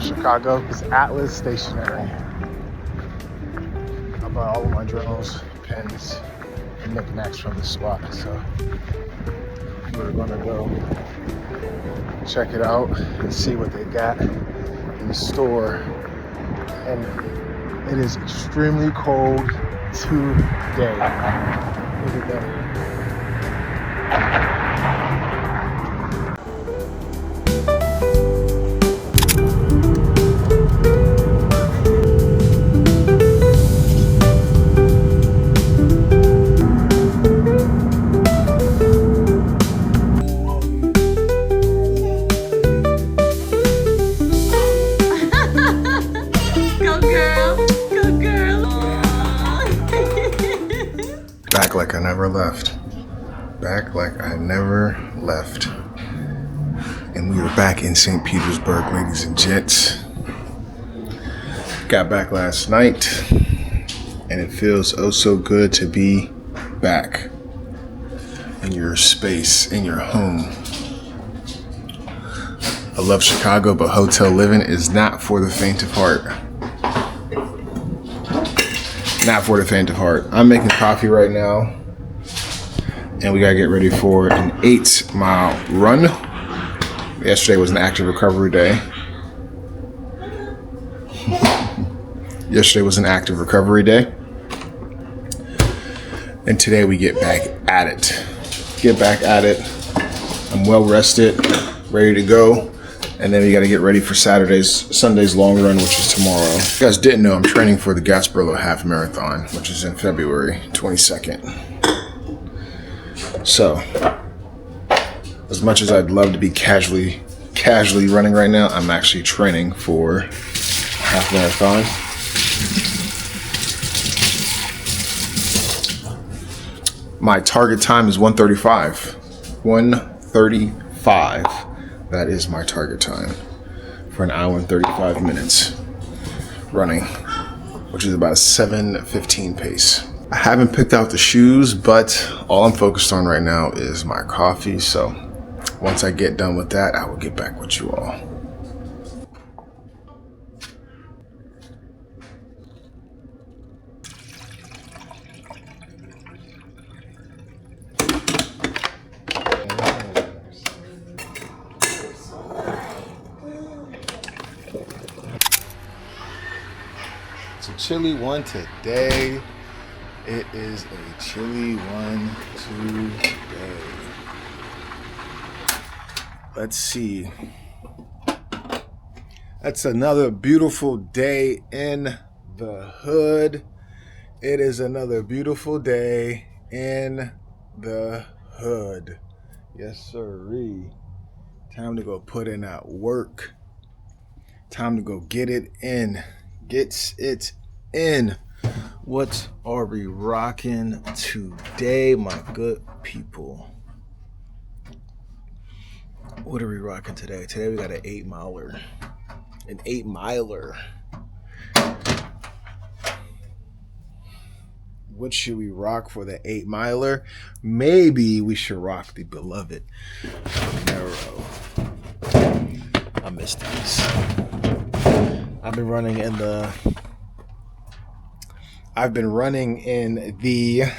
Chicago is Atlas Stationery. I bought all of my journals, pens, and knickknacks from the spot, so we're gonna go check it out and see what they got in the store. And it is extremely cold today. Look at that. Back like I never left. Back like I never left. And we are back in St. Petersburg, ladies and gents. Got back last night, and it feels oh so good to be back in your space, in your home. I love Chicago, but hotel living is not for the faint of heart. Not for the faint of heart. I'm making coffee right now, and we gotta get ready for an 8-mile run. Yesterday was an active recovery day. Yesterday was an active recovery day. And today we get back at it. I'm well rested, ready to go. And then we got to get ready for Sunday's long run, which is tomorrow. If you guys didn't know, I'm training for the Gasparilla Half Marathon, which is in February 22nd. So, as much as I'd love to be casually running right now, I'm actually training for half marathon. My target time is 1:35. 1:35. That is my target time for an hour and 35 minutes running, which is about a 7:15 pace. I haven't picked out the shoes, but all I'm focused on right now is my coffee. So once I get done with that, I will get back with you all. It's a chilly one today. It is a chilly one today. Let's see. That's another beautiful day in the hood. It is another beautiful day in the hood. Yes, sirree. Time to go put in that work. Time to go get it in. Gets it in. What are we rocking today, my good people? What are we rocking today? Today we got an 8-miler. An 8-miler. What should we rock for the 8-miler? Maybe we should rock the beloved Vomero. I miss these. I've been running in the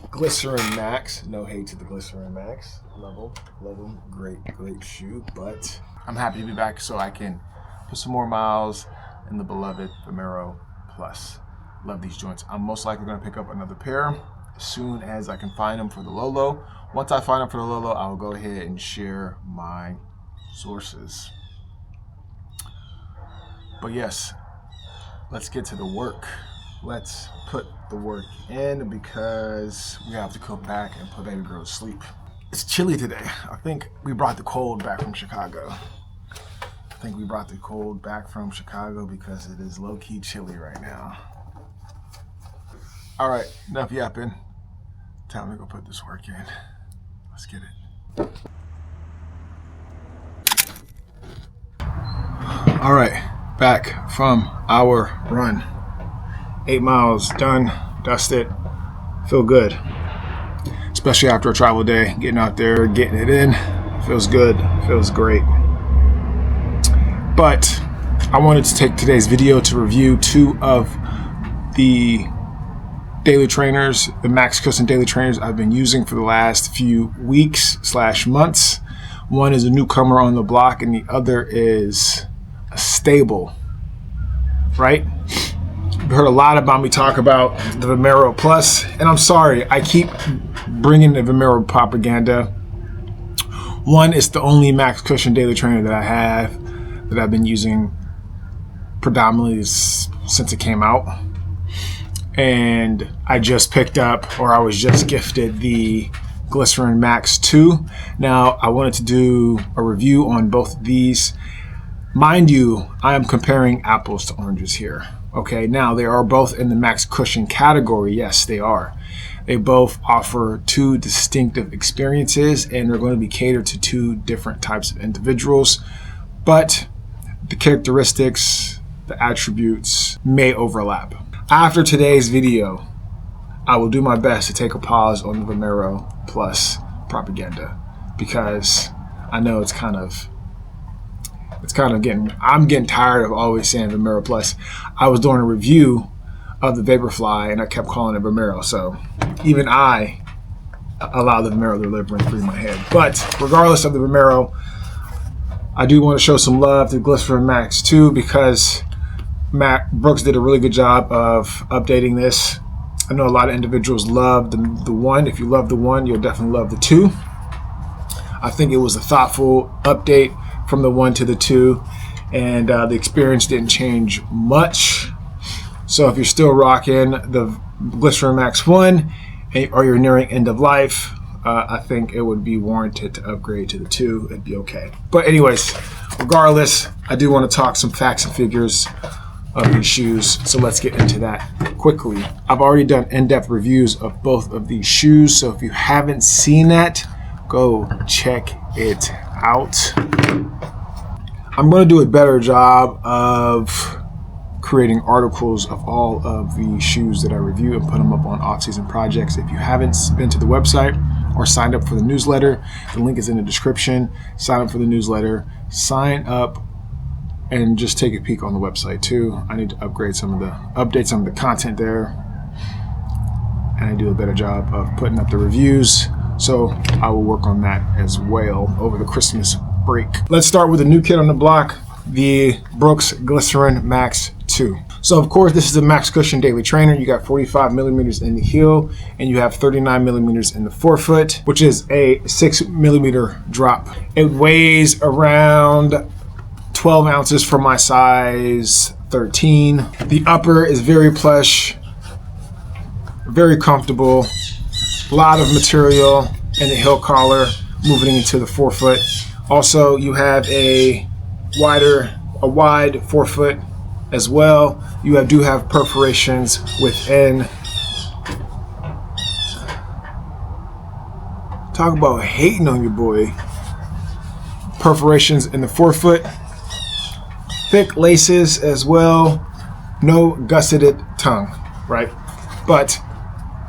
Glycerin Max. No hate to the Glycerin Max. Love them. Great shoe. But I'm happy to be back so I can put some more miles in the beloved Vomero Plus. Love these joints. I'm most likely going to pick up another pair as soon as I can find them for the Lolo. Once I find them for the Lolo, I'll go ahead and share my sources. But yes, let's get to the work. Let's put the work in because we have to come back and put baby girl to sleep. It's chilly today. I think we brought the cold back from Chicago. Because it is low-key chilly right now. All right, enough yapping. Time to go put this work in. Let's get it. All right. Back from our run. 8 miles done, dusted, feel good. Especially after a travel day, getting out there, getting it in, feels good, feels great. But I wanted to take today's video to review 2 of the daily trainers, the Max Cushion daily trainers I've been using for the last few weeks / months. One is a newcomer on the block and the other is a stable, right? You've heard a lot about me talk about the Vomero Plus, and I'm sorry, I keep bringing the Vomero propaganda. One, it's the only Max Cushion daily trainer that I have that I've been using predominantly since it came out. And I just picked up, or I was just gifted, the Glycerin Max 2. Now, I wanted to do a review on both of these. Mind you, I am comparing apples to oranges here. Okay, now they are both in the Max Cushion category. Yes, they are. They both offer 2 distinctive experiences, and they're going to be catered to 2 different types of individuals. But the characteristics, the attributes may overlap. After today's video, I will do my best to take a pause on the Vomero Plus propaganda, because I know it's kind of I'm getting tired of always saying Vomero Plus. I was doing a review of the Vaporfly and I kept calling it Vomero, so even I allow the Vomero to live rent free in my head. But regardless of the Vomero, I do want to show some love to Glycerin Max 2 because Matt Brooks did a really good job of updating this. I know a lot of individuals love the 1. If you love the 1, you'll definitely love the 2. I think it was a thoughtful update from the 1 to the 2, and the experience didn't change much. So if you're still rocking the Glycerin Max 1 or you're nearing end of life, I think it would be warranted to upgrade to the 2. It'd be okay. But anyways, regardless, I do want to talk some facts and figures of these shoes, so let's get into that quickly. I've already done in-depth reviews of both of these shoes, so if you haven't seen that, go check it out. I'm going to do a better job of creating articles of all of the shoes that I review and put them up on off-season projects. If you haven't been to the website or signed up for the newsletter, the link is in the description. Sign up for the newsletter, sign up, and just take a peek on the website too. I need to update some of the content there, and I do a better job of putting up the reviews. So I will work on that as well over the Christmas break. Let's start with a new kid on the block, the Brooks Glycerin Max 2. So of course, this is a Max Cushion daily trainer. You got 45 millimeters in the heel, and you have 39 millimeters in the forefoot, which is a 6 millimeter drop. It weighs around 12 ounces for my size 13. The upper is very plush, very comfortable, a lot of material in the heel collar moving into the forefoot. Also, you have a wide forefoot as well. You do have perforations within. Talk about hating on your boy. Perforations in the forefoot. Thick laces as well. No gusseted tongue, right? But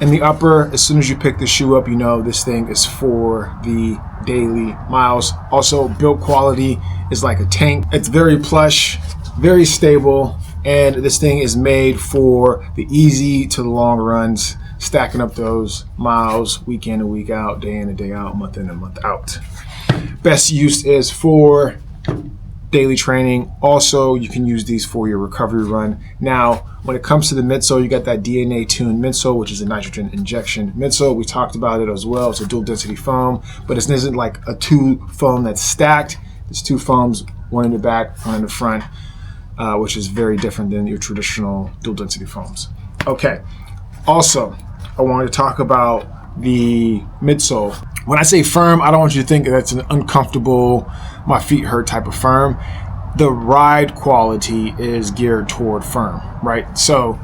in the upper, as soon as you pick the shoe up, you know this thing is for the daily miles. Also, build quality is like a tank. It's very plush, very stable, and this thing is made for the easy to the long runs, stacking up those miles week in and week out, day in and day out, month in and month out. Best use is for daily training. Also, you can use these for your recovery run. Now, when it comes to the midsole, you got that DNA tuned midsole, which is a nitrogen injection midsole. We talked about it as well. It's a dual density foam, but it isn't like a 2 foam that's stacked. It's 2 foams, one in the back, one in the front, which is very different than your traditional dual density foams. Okay. Also, I wanted to talk about the midsole. When I say firm, I don't want you to think that's an uncomfortable, my feet hurt type of firm. The ride quality is geared toward firm, right? So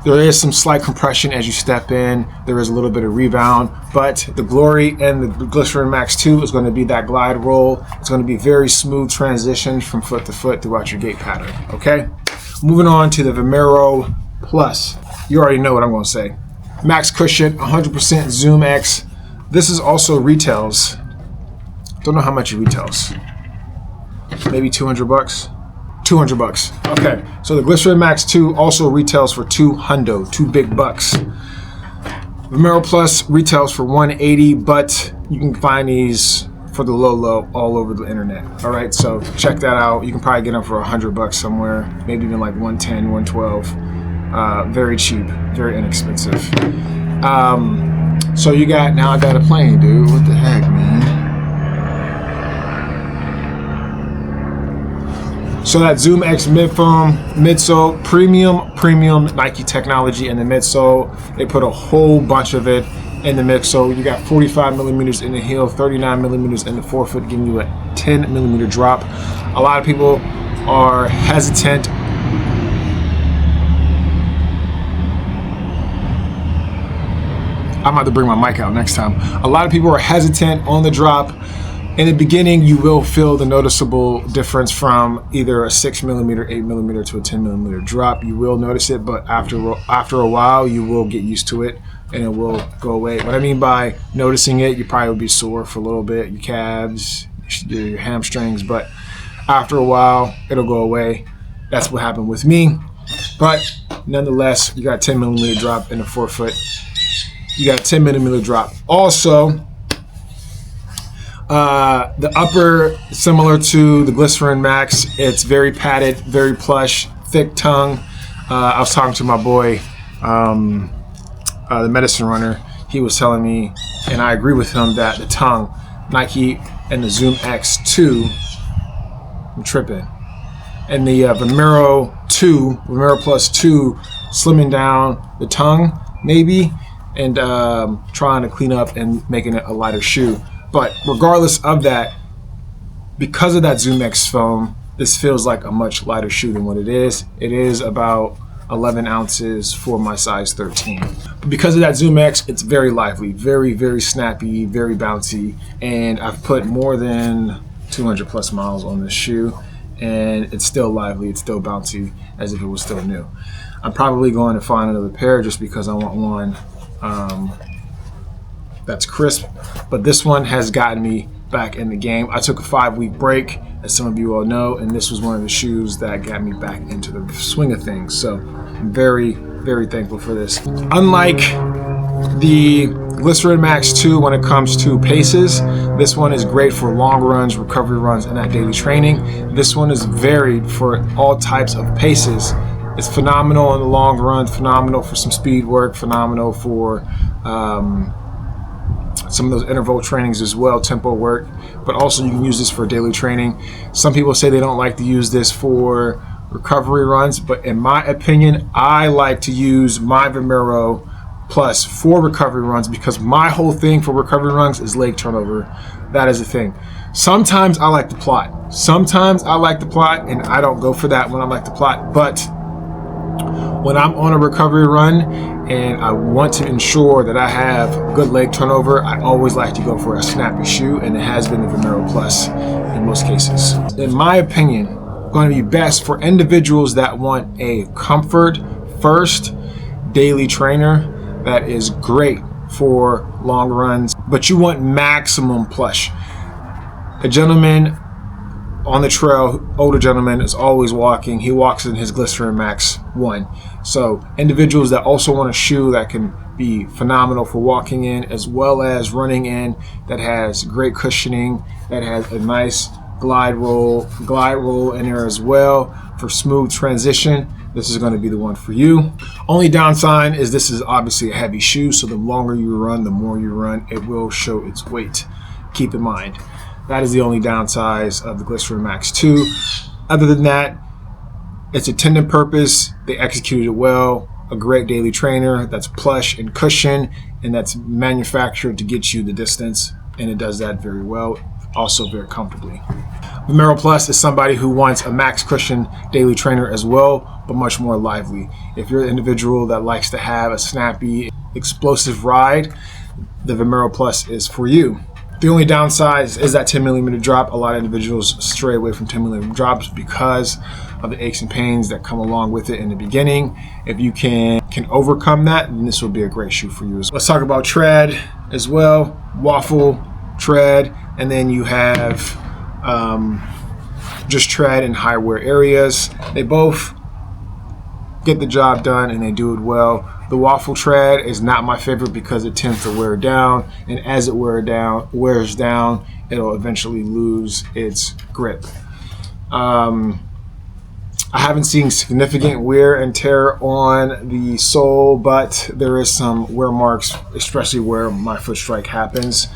there is some slight compression as you step in. There is a little bit of rebound, but the glory in the Glycerin Max 2 is going to be that glide roll. It's going to be very smooth transitions from foot to foot throughout your gait pattern, okay? Moving on to the Vomero Plus. You already know what I'm going to say. Max Cushion, 100% Zoom X. This is also retails. Don't know how much it retails. Maybe 200 bucks. 200 bucks. Okay, so the Glycerin Max 2 also retails for $200, $2 big bucks. Vomero Plus retails for $180, but you can find these for the low all over the internet. All right, so check that out. You can probably get them for $100 somewhere, maybe even like 110, 112. Very cheap, very inexpensive. So you got, now I got a plane, dude. What the heck, man? So that Zoom X mid-foam midsole, premium Nike technology in the midsole. They put a whole bunch of it in the midsole. You got 45 millimeters in the heel, 39 millimeters in the forefoot, giving you a 10 millimeter drop. A lot of people are hesitant. I'm about to bring my mic out next time. A lot of people are hesitant on the drop. In the beginning, you will feel the noticeable difference from either a 6 millimeter, 8 millimeter to a 10 millimeter drop. You will notice it, but after a while, you will get used to it and it will go away. What I mean by noticing it, you probably will be sore for a little bit, your calves, your hamstrings, but after a while, it'll go away. That's what happened with me. But nonetheless, you got a 10 millimeter drop in the forefoot. You got a 10 millimeter drop. Also, the upper, similar to the Glycerin Max, it's very padded, very plush, thick tongue. I was talking to my boy, the medicine runner. He was telling me, and I agree with him, that the tongue, Nike and the Zoom X2, I'm tripping. And the Vomero Plus 2, slimming down the tongue, maybe, and trying to clean up and making it a lighter shoe. But regardless of that, because of that Zoom X foam, this feels like a much lighter shoe than what it is. It is about 11 ounces for my size 13. But because of that Zoom X, it's very lively, very, very snappy, very bouncy. And I've put more than 200 plus miles on this shoe, and it's still lively, it's still bouncy, as if it was still new. I'm probably going to find another pair just because I want one that's crisp, but this one has gotten me back in the game. I took a 5-week break, as some of you all know, and this was one of the shoes that got me back into the swing of things. So I'm very, very thankful for this. Unlike the Glycerin Max 2 when it comes to paces, this one is great for long runs, recovery runs, and that daily training. This one is varied for all types of paces. It's phenomenal in the long run, phenomenal for some speed work, phenomenal for some of those interval trainings as well, tempo work, but also you can use this for daily training. Some people say they don't like to use this for recovery runs, but in my opinion, I like to use my Vomero Plus for recovery runs because my whole thing for recovery runs is leg turnover. That is the thing. Sometimes I like to plot. And I don't go for that when I like to plot, but when I'm on a recovery run and I want to ensure that I have good leg turnover, I always like to go for a snappy shoe, and it has been the Vomero Plus in most cases. In my opinion, going to be best for individuals that want a comfort first daily trainer that is great for long runs, but you want maximum plush. A gentleman on the trail, older gentleman, is always walking. He walks in his Glycerin Max 1. So individuals that also want a shoe that can be phenomenal for walking in as well as running in, that has great cushioning, that has a nice glide roll in there as well for smooth transition, this is going to be the one for you. Only downside is this is obviously a heavy shoe, so the longer you run, the more you run, it will show its weight. Keep in mind. That is the only downside of the Glycerin Max 2. Other than that, it's intended purpose. They executed it well. A great daily trainer that's plush and cushion, and that's manufactured to get you the distance, and it does that very well, also very comfortably. Vomero Plus is somebody who wants a max cushion daily trainer as well, but much more lively. If you're an individual that likes to have a snappy, explosive ride, the Vomero Plus is for you. The only downside is that 10 millimeter drop. A lot of individuals stray away from 10 millimeter drops because of the aches and pains that come along with it in the beginning. If you can overcome that, then this will be a great shoe for you. Let's talk about tread as well. Waffle, tread, and then you have just tread in high wear areas. They both get the job done and they do it well. The waffle tread is not my favorite because it tends to wear down, and as it wears down, it'll eventually lose its grip. I haven't seen significant wear and tear on the sole, but there is some wear marks, especially where my foot strike happens.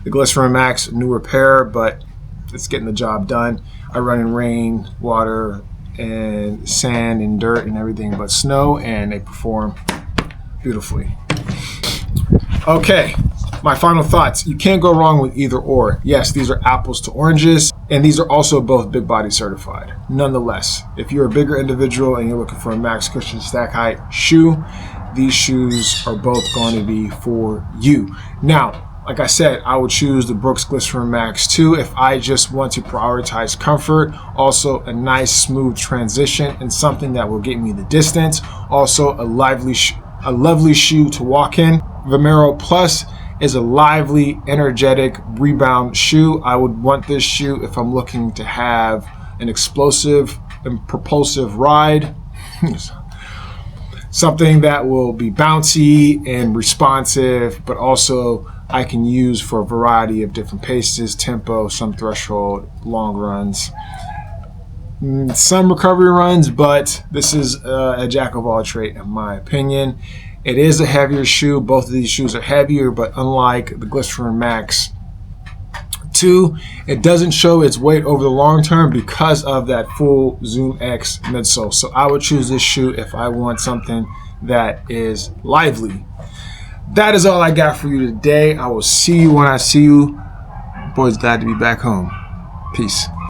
The Glycerin Max, newer pair, but it's getting the job done. I run in rain, water, and sand and dirt and everything but snow, and they perform beautifully. Okay, my final thoughts. You can't go wrong with either or. Yes, these are apples to oranges, and these are also both big body certified. Nonetheless, if you're a bigger individual and you're looking for a max cushion stack height shoe, these shoes are both going to be for you. Now, like I said, I would choose the Brooks Glycerin Max 2 if I just want to prioritize comfort, also a nice smooth transition and something that will get me the distance, also a lovely shoe to walk in. Vomero Plus is a lively, energetic rebound shoe. I would want this shoe if I'm looking to have an explosive and propulsive ride. Something that will be bouncy and responsive, but also I can use for a variety of different paces, tempo, some threshold, long runs, some recovery runs, but this is a jack of all trades in my opinion. It is a heavier shoe. Both of these shoes are heavier, but unlike the Glycerin Max 2, it doesn't show its weight over the long term because of that full Zoom X midsole. So I would choose this shoe if I want something that is lively. That is all I got for you today. I will see you when I see you. Boys, glad to be back home. Peace.